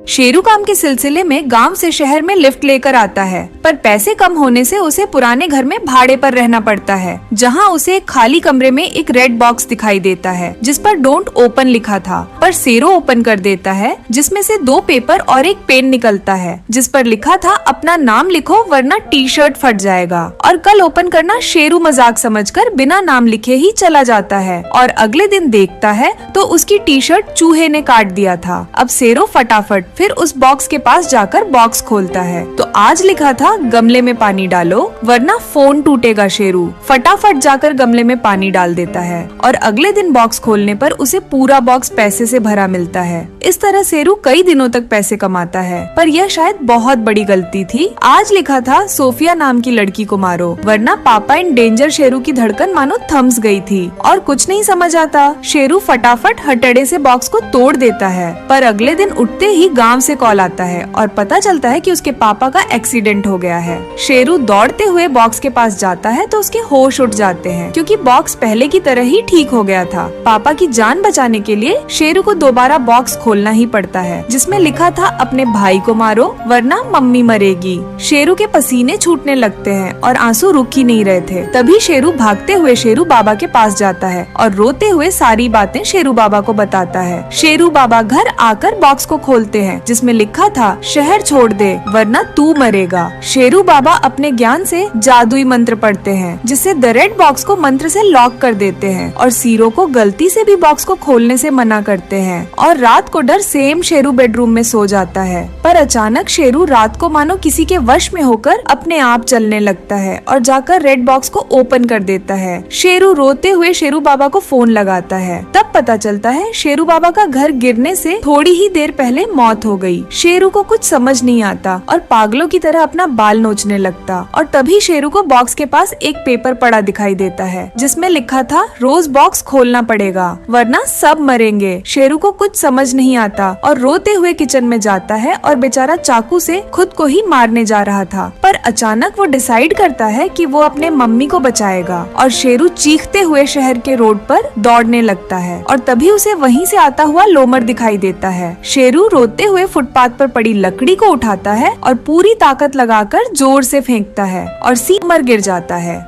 शेरू काम के सिलसिले में गांव से शहर में लिफ्ट लेकर आता है, पर पैसे कम होने से उसे पुराने घर में भाड़े पर रहना पड़ता है, जहां उसे एक खाली कमरे में एक रेड बॉक्स दिखाई देता है जिस पर डोंट ओपन लिखा था। पर शेरू ओपन कर देता है, जिसमें से 2 पेपर और एक पेन निकलता है जिस पर लिखा था अपना नाम लिखो वरना टी शर्ट फट जाएगा। और कल ओपन करना शेरू मजाक समझकर बिना नाम लिखे ही चला जाता है और अगले दिन देखता है तो उसकी टी शर्ट चूहे ने काट दिया था। अब शेरू फटाफट फिर उस बॉक्स के पास जाकर बॉक्स खोलता है तो आज लिखा था गमले में पानी डालो वरना फोन टूटेगा। शेरू फटाफट जाकर गमले में पानी डाल देता है और अगले दिन बॉक्स खोलने पर उसे पूरा बॉक्स पैसे से भरा मिलता है। इस तरह शेरू कई दिनों तक पैसे कमाता है, पर यह शायद बहुत बड़ी गलती थी। आज लिखा था सोफिया नाम की लड़की को मारो वरना पापा इन डेंजर। शेरू की धड़कन मानो थम्स गई थी और कुछ नहीं समझ आता। शेरू फटाफट हथौड़े से बॉक्स को तोड़ देता है, पर अगले दिन उठते ही गांव से कॉल आता है और पता चलता है कि उसके पापा का एक्सीडेंट हो गया है। शेरू दौड़ते हुए बॉक्स के पास जाता है तो उसके होश उठ जाते हैं क्योंकि बॉक्स पहले की तरह ही ठीक हो गया था। पापा की जान बचाने के लिए शेरू को दोबारा बॉक्स खोलना ही पड़ता है जिसमें लिखा था अपने भाई को मारो वरना मम्मी मरेगी। शेरू के पसीने छूटने लगते हैं और आंसू रुक ही नहीं रहे थे। तभी शेरू भागते हुए शेरू बाबा के पास जाता है और रोते हुए सारी बातें शेरू बाबा को बताता है। शेरू बाबा घर आकर बॉक्स को खोलते हैं जिसमें लिखा था शहर छोड़ दे वरना तू मरेगा। शेरू बाबा अपने ज्ञान से जादुई मंत्र पढ़ते हैं जिससे द रेड बॉक्स को मंत्र से लॉक कर देते हैं और सीरो को गलती से भी बॉक्स को खोलने से मना करते हैं और रात को डर सेम शेरू बेडरूम में सो जाता है। पर अचानक शेरू रात को मानो किसी के वश में होकर अपने आप चलने लगता है और जाकर रेड बॉक्स को ओपन कर देता है। शेरू रोते हुए शेरू बाबा को फोन लगाता है, तब पता चलता है शेरू बाबा का घर गिरने से थोड़ी ही देर पहले मौत हो गई। शेरू को कुछ समझ नहीं आता और पागलों की तरह अपना बाल नोचने लगता और तभी शेरू को बॉक्स के पास एक पेपर पड़ा दिखाई देता है जिसमें लिखा था रोज बॉक्स खोलना पड़ेगा वरना सब मरेंगे। शेरू को कुछ समझ नहीं आता और रोते हुए किचन में जाता है और बेचारा चाकू से खुद को ही मारने जा रहा था, पर अचानक वो डिसाइड करता है कि वो अपने मम्मी को बचाएगा और शेरू चीखते हुए शहर के रोड पर दौड़ने लगता है और तभी उसे वहीं से आता हुआ लोमर दिखाई देता है। शेरू रोते हुए फुटपाथ पर पड़ी लकड़ी को उठाता है और पूरी ताकत लगाकर जोर से फेंकता है और लोमर गिर जाता है।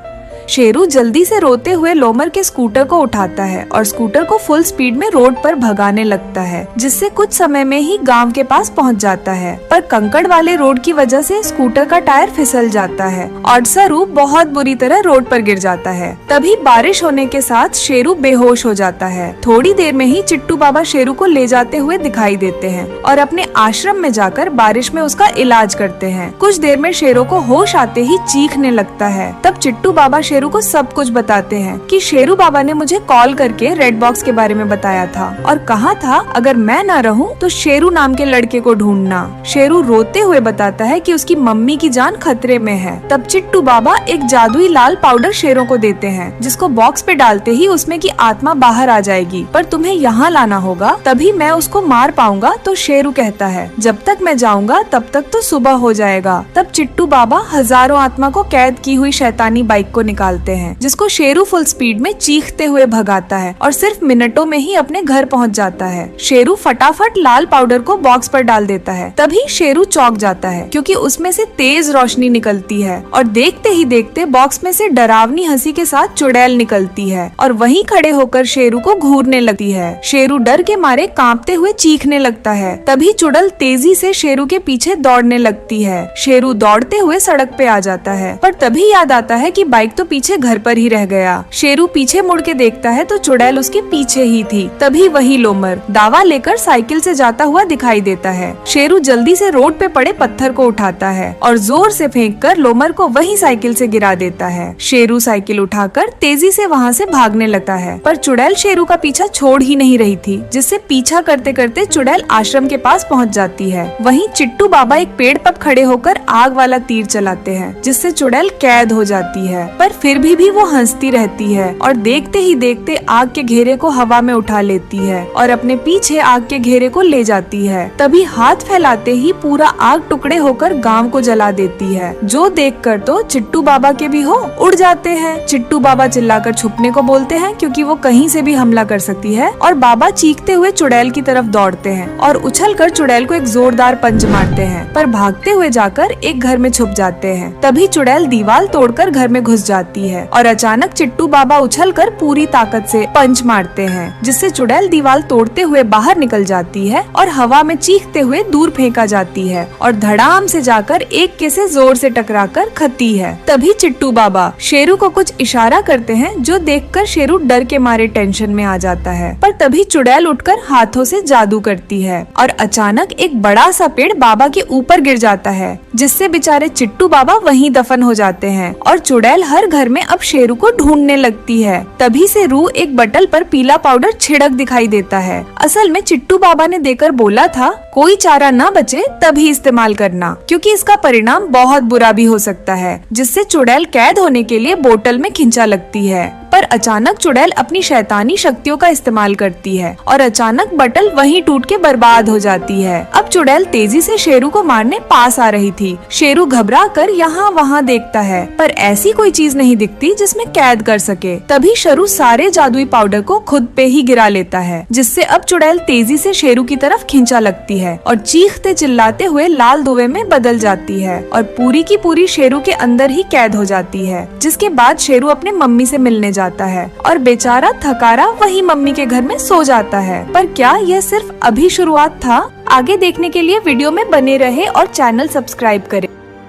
शेरू जल्दी से रोते हुए लोमर के स्कूटर को उठाता है और स्कूटर को फुल स्पीड में रोड पर भगाने लगता है जिससे कुछ समय में ही गांव के पास पहुंच जाता है, पर कंकड़ वाले रोड की वजह से स्कूटर का टायर फिसल जाता है और सरू बहुत बुरी तरह रोड पर गिर जाता है। तभी बारिश होने के साथ शेरू बेहोश हो जाता है। थोड़ी देर में ही चिट्टू बाबा शेरू को ले जाते हुए दिखाई देते हैं और अपने आश्रम में जाकर बारिश में उसका इलाज करते हैं। कुछ देर में शेरू को होश आते ही चीखने लगता है। तब चिट्टू बाबा शेरू को सब कुछ बताते हैं कि शेरू बाबा ने मुझे कॉल करके रेड बॉक्स के बारे में बताया था और कहा था अगर मैं न रहूं तो शेरू नाम के लड़के को ढूंढना। शेरू रोते हुए बताता है कि उसकी मम्मी की जान खतरे में है। तब चिट्टू बाबा एक जादुई लाल पाउडर शेरों को देते हैं जिसको बॉक्स पे डालते ही उसमें की आत्मा बाहर आ जाएगी, पर तुम्हें यहाँ लाना होगा तभी मैं उसको मार पाऊंगा। तो शेरू कहता है जब तक मैं जाऊंगा तब तक तो सुबह हो जाएगा। तब चिट्टू बाबा हजारों आत्मा को कैद की हुई शैतानी बाइक को निकालते हैं जिसको शेरू फुल स्पीड में चीखते हुए भगाता है और सिर्फ मिनटों में ही अपने घर पहुंच जाता है। शेरू फटाफट लाल पाउडर को बॉक्स पर डाल देता है। तभी शेरू चौंक जाता है क्योंकि उसमें से तेज रोशनी निकलती है और देखते ही देखते बॉक्स में से डरावनी हंसी के साथ चुड़ैल निकलती है और वहीं खड़े होकर शेरू को घूरने लगती है। शेरू डर के मारे कांपते हुए चीखने लगता है। तभी चुड़ैल तेजी से शेरू के पीछे दौड़ने लगती है। शेरू दौड़ते हुए सड़क पे आ जाता है, पर तभी याद आता है कि बाइक तो पीछे घर पर ही रह गया। शेरू पीछे मुड़ के देखता है तो चुड़ैल उसके पीछे ही थी। तभी वही लोमर दावा लेकर साइकिल से जाता हुआ दिखाई देता है। शेरू जल्दी से रोड पे पड़े पत्थर को उठाता है और जोर से फेंककर लोमर को वही साइकिल से गिरा देता है। शेरू साइकिल उठाकर तेजी से वहाँ से भागने लगता है, पर चुड़ैल शेरू का पीछा छोड़ ही नहीं रही थी जिससे पीछा करते करते चुड़ैल आश्रम के पास पहुँच जाती है। वहीं चिट्टू बाबा एक पेड़ पर खड़े होकर आग वाला तीर चलाते हैं जिससे चुड़ैल कैद हो जाती है, पर फिर भी वो हंसती रहती है और देखते ही देखते आग के घेरे को हवा में उठा लेती है और अपने पीछे आग के घेरे को ले जाती है। तभी हाथ फैलाते ही पूरा आग टुकड़े होकर गांव को जला देती है, जो देखकर तो चिट्टू बाबा के भी होश उड़ जाते हैं। चिट्टू बाबा चिल्लाकर छुपने को बोलते हैं क्योंकि वो कहीं से भी हमला कर सकती है और बाबा चीखते हुए चुड़ैल की तरफ दौड़ते हैं और उछलकर चुड़ैल को एक जोरदार पंच मारते हैं, पर भागते हुए जाकर एक घर में छुप जाते हैं। तभी चुड़ैल दीवार तोड़कर घर में घुस जाती है और अचानक चिट्टू बाबा उछलकर पूरी ताकत से पंच मारते हैं, जिससे चुड़ैल दीवार तोड़ते हुए बाहर निकल जाती है और हवा में चीखते हुए दूर फेंका जाती है और धड़ाम से जाकर एक के से जोर से टकराकर खाती है। तभी चिट्टू बाबा शेरू को कुछ इशारा करते हैं, जो देखकर शेरू डर के मारे टेंशन में आ जाता है। पर तभी चुड़ैल उठकर हाथों से जादू करती है और अचानक एक बड़ा सा पेड़ बाबा के ऊपर गिर जाता है, जिससे बेचारे चिट्टू बाबा वहीं दफन हो जाते हैं और चुड़ैल हर घर में अब शेरू को ढूंढने लगती है। तभी से रूह एक बटल पर पीला पाउडर छिड़क दिखाई देता है। असल में चिट्टू बाबा ने देकर बोला था, कोई चारा न बचे तभी इस्तेमाल करना, क्योंकि इसका परिणाम बहुत बुरा भी हो सकता है, जिससे चुड़ैल कैद होने के लिए बोतल में खिंचा लगती है। पर अचानक चुड़ैल अपनी शैतानी शक्तियों का इस्तेमाल करती है और अचानक बटल वहीं टूट के बर्बाद हो जाती है। अब चुड़ैल तेजी से शेरू को मारने पास आ रही थी। शेरू घबरा कर यहाँ वहाँ देखता है, पर ऐसी कोई चीज नहीं दिखती जिसमें कैद कर सके। तभी शेरू सारे जादुई पाउडर को खुद पे ही गिरा लेता है, जिससे अब चुड़ैल तेजी से शेरू की तरफ खिंचा लगती है और चीखते चिल्लाते हुए लाल धुएं में बदल जाती है और पूरी की पूरी शेरू के अंदर ही कैद हो जाती है। जिसके बाद शेरू अपने मम्मी से मिलने जाता है और बेचारा थकारा वही मम्मी के घर में सो जाता है। पर क्या यह सिर्फ अभी शुरुआत था? आगे देखने के लिए वीडियो में बने रहे और चैनल सब्सक्राइब करें।